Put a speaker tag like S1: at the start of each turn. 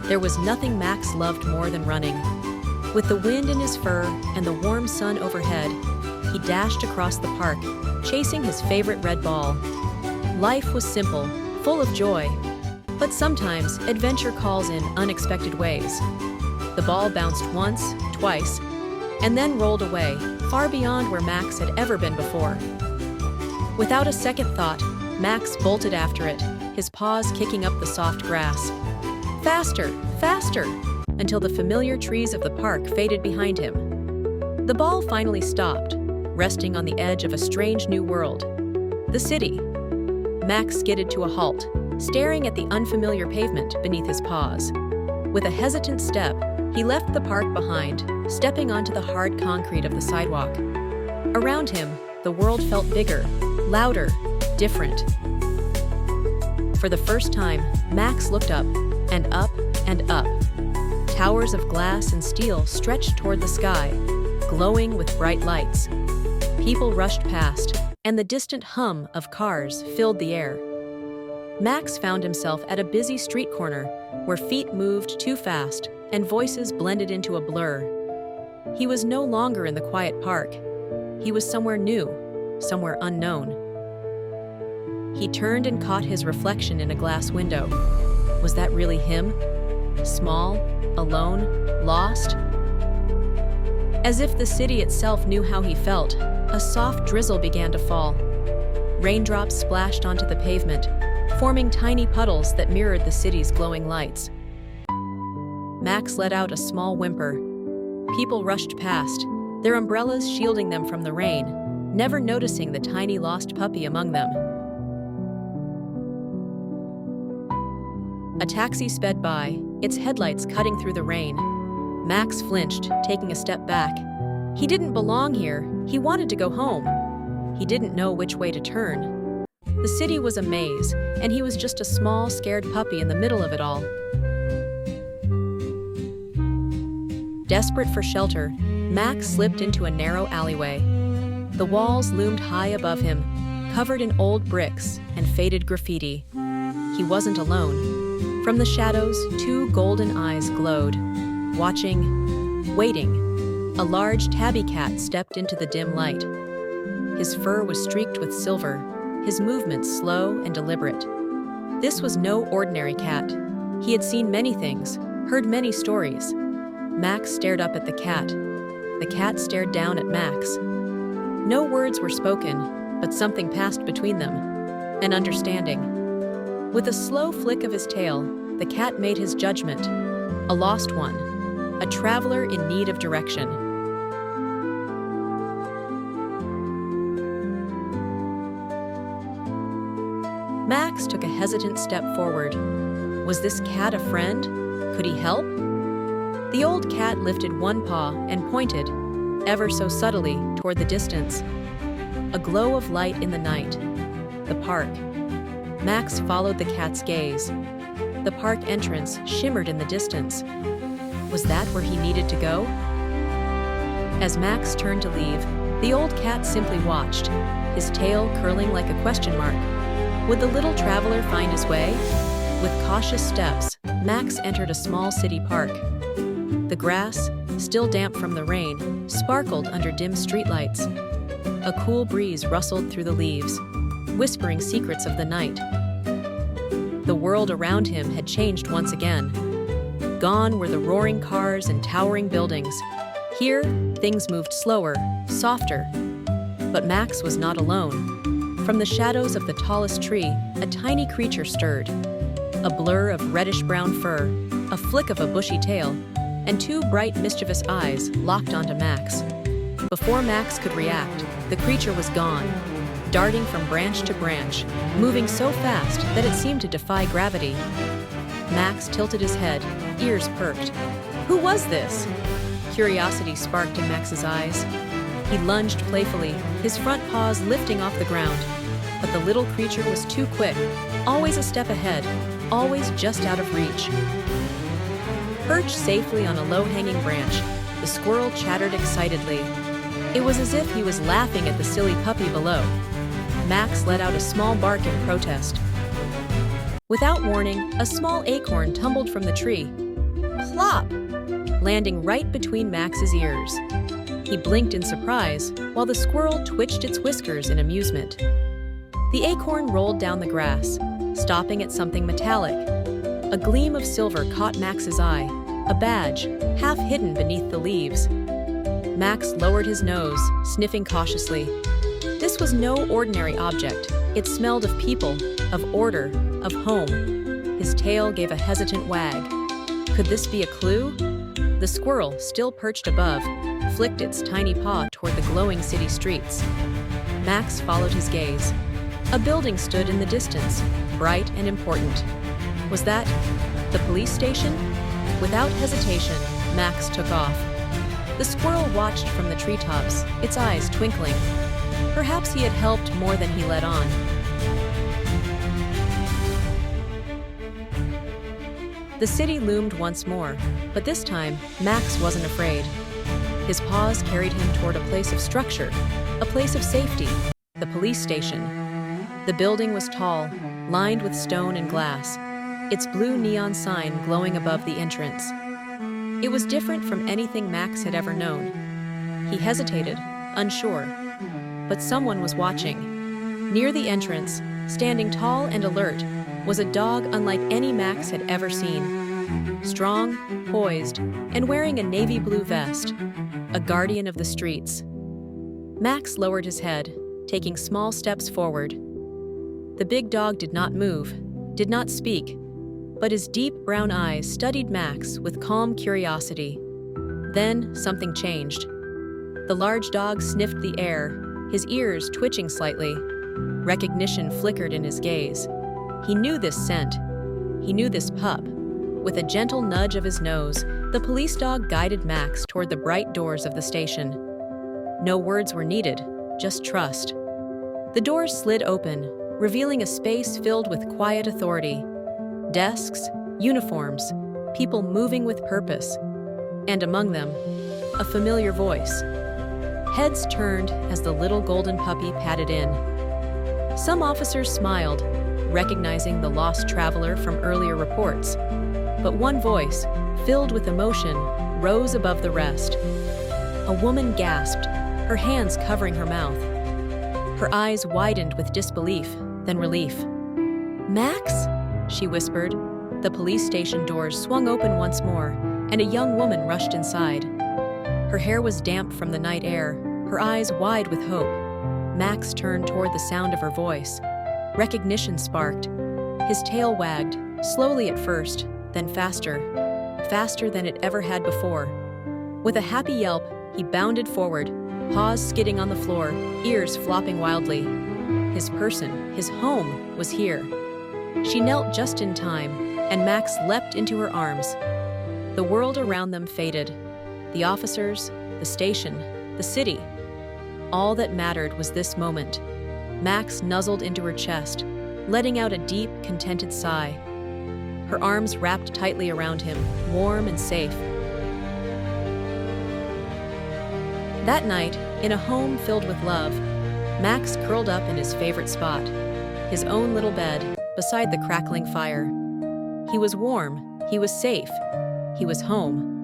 S1: There was nothing Max loved more than running. With the wind in his fur and the warm sun overhead, he dashed across the park, chasing his favorite red ball. Life was simple, full of joy, but sometimes adventure calls in unexpected ways. The ball bounced once, twice, and then rolled away, far beyond where Max had ever been before. Without a second thought, Max bolted after it, his paws kicking up the soft grass. Faster, faster, until the familiar trees of the park faded behind him. The ball finally stopped, resting on the edge of a strange new world. The city. Max skidded to a halt, staring at the unfamiliar pavement beneath his paws. With a hesitant step, he left the park behind, stepping onto the hard concrete of the sidewalk. Around him, the world felt bigger, louder, different. For the first time, Max looked up, and up, and up. Towers of glass and steel stretched toward the sky, glowing with bright lights. People rushed past, and the distant hum of cars filled the air. Max found himself at a busy street corner where feet moved too fast and voices blended into a blur. He was no longer in the quiet park. He was somewhere new, somewhere unknown. He turned and caught his reflection in a glass window. Was that really him? Small, alone, lost? As if the city itself knew how he felt, a soft drizzle began to fall. Raindrops splashed onto the pavement, forming tiny puddles that mirrored the city's glowing lights. Max let out a small whimper. People rushed past, their umbrellas shielding them from the rain, never noticing the tiny lost puppy among them. A taxi sped by, its headlights cutting through the rain. Max flinched, taking a step back. He didn't belong here. He wanted to go home. He didn't know which way to turn. The city was a maze, and he was just a small, scared puppy in the middle of it all. Desperate for shelter, Max slipped into a narrow alleyway. The walls loomed high above him, covered in old bricks and faded graffiti. He wasn't alone. From the shadows, two golden eyes glowed, watching, waiting. A large tabby cat stepped into the dim light. His fur was streaked with silver, his movements slow and deliberate. This was no ordinary cat. He had seen many things, heard many stories. Max stared up at the cat. The cat stared down at Max. No words were spoken, but something passed between them. An understanding. With a slow flick of his tail, the cat made his judgment. A lost one. A traveler in need of direction. Max took a hesitant step forward. Was this cat a friend? Could he help? The old cat lifted one paw and pointed, ever so subtly, toward the distance. A glow of light in the night. The park. Max followed the cat's gaze. The park entrance shimmered in the distance. Was that where he needed to go? As Max turned to leave, the old cat simply watched, his tail curling like a question mark. Would the little traveler find his way? With cautious steps, Max entered a small city park. The grass, still damp from the rain, sparkled under dim streetlights. A cool breeze rustled through the leaves, whispering secrets of the night. The world around him had changed once again. Gone were the roaring cars and towering buildings. Here, things moved slower, softer. But Max was not alone. From the shadows of the tallest tree, a tiny creature stirred. A blur of reddish-brown fur, a flick of a bushy tail, and two bright, mischievous eyes locked onto Max. Before Max could react, the creature was gone, darting from branch to branch, moving so fast that it seemed to defy gravity. Max tilted his head, ears perked. Who was this? Curiosity sparked in Max's eyes. He lunged playfully, his front paws lifting off the ground. But the little creature was too quick, always a step ahead, always just out of reach. Perched safely on a low-hanging branch, the squirrel chattered excitedly. It was as if he was laughing at the silly puppy below. Max let out a small bark in protest. Without warning, a small acorn tumbled from the tree, plop, landing right between Max's ears. He blinked in surprise, while the squirrel twitched its whiskers in amusement. The acorn rolled down the grass, stopping at something metallic. A gleam of silver caught Max's eye, a badge, half hidden beneath the leaves. Max lowered his nose, sniffing cautiously. This was no ordinary object. It smelled of people, of order, of home. His tail gave a hesitant wag. Could this be a clue? The squirrel, still perched above, flicked its tiny paw toward the glowing city streets. Max followed his gaze. A building stood in the distance, bright and important. Was that the police station? Without hesitation, Max took off. The squirrel watched from the treetops, its eyes twinkling. Perhaps he had helped more than he let on. The city loomed once more, but this time, Max wasn't afraid. His paws carried him toward a place of structure, a place of safety, the police station. The building was tall, lined with stone and glass, its blue neon sign glowing above the entrance. It was different from anything Max had ever known. He hesitated, unsure, but someone was watching. Near the entrance, standing tall and alert, was a dog unlike any Max had ever seen. Strong, poised, and wearing a navy blue vest, a guardian of the streets. Max lowered his head, taking small steps forward. The big dog did not move, did not speak, but his deep brown eyes studied Max with calm curiosity. Then something changed. The large dog sniffed the air, his ears twitching slightly. Recognition flickered in his gaze. He knew this scent. He knew this pup. With a gentle nudge of his nose, the police dog guided Max toward the bright doors of the station. No words were needed, just trust. The doors slid open, revealing a space filled with quiet authority. Desks, uniforms, people moving with purpose, and among them, a familiar voice. Heads turned as the little golden puppy padded in. Some officers smiled, recognizing the lost traveler from earlier reports, but one voice, filled with emotion, rose above the rest. A woman gasped, her hands covering her mouth. Her eyes widened with disbelief, then relief. "Max?" she whispered. The police station doors swung open once more, and a young woman rushed inside. Her hair was damp from the night air, her eyes wide with hope. Max turned toward the sound of her voice. Recognition sparked. His tail wagged, slowly at first, then faster, faster than it ever had before. With a happy yelp, he bounded forward, paws skidding on the floor, ears flopping wildly. His person, his home, was here. She knelt just in time, and Max leapt into her arms. The world around them faded. The officers, the station, the city. All that mattered was this moment. Max nuzzled into her chest, letting out a deep, contented sigh. Her arms wrapped tightly around him, warm and safe. That night, in a home filled with love, Max curled up in his favorite spot, his own little bed, beside the crackling fire. He was warm, he was safe, he was home.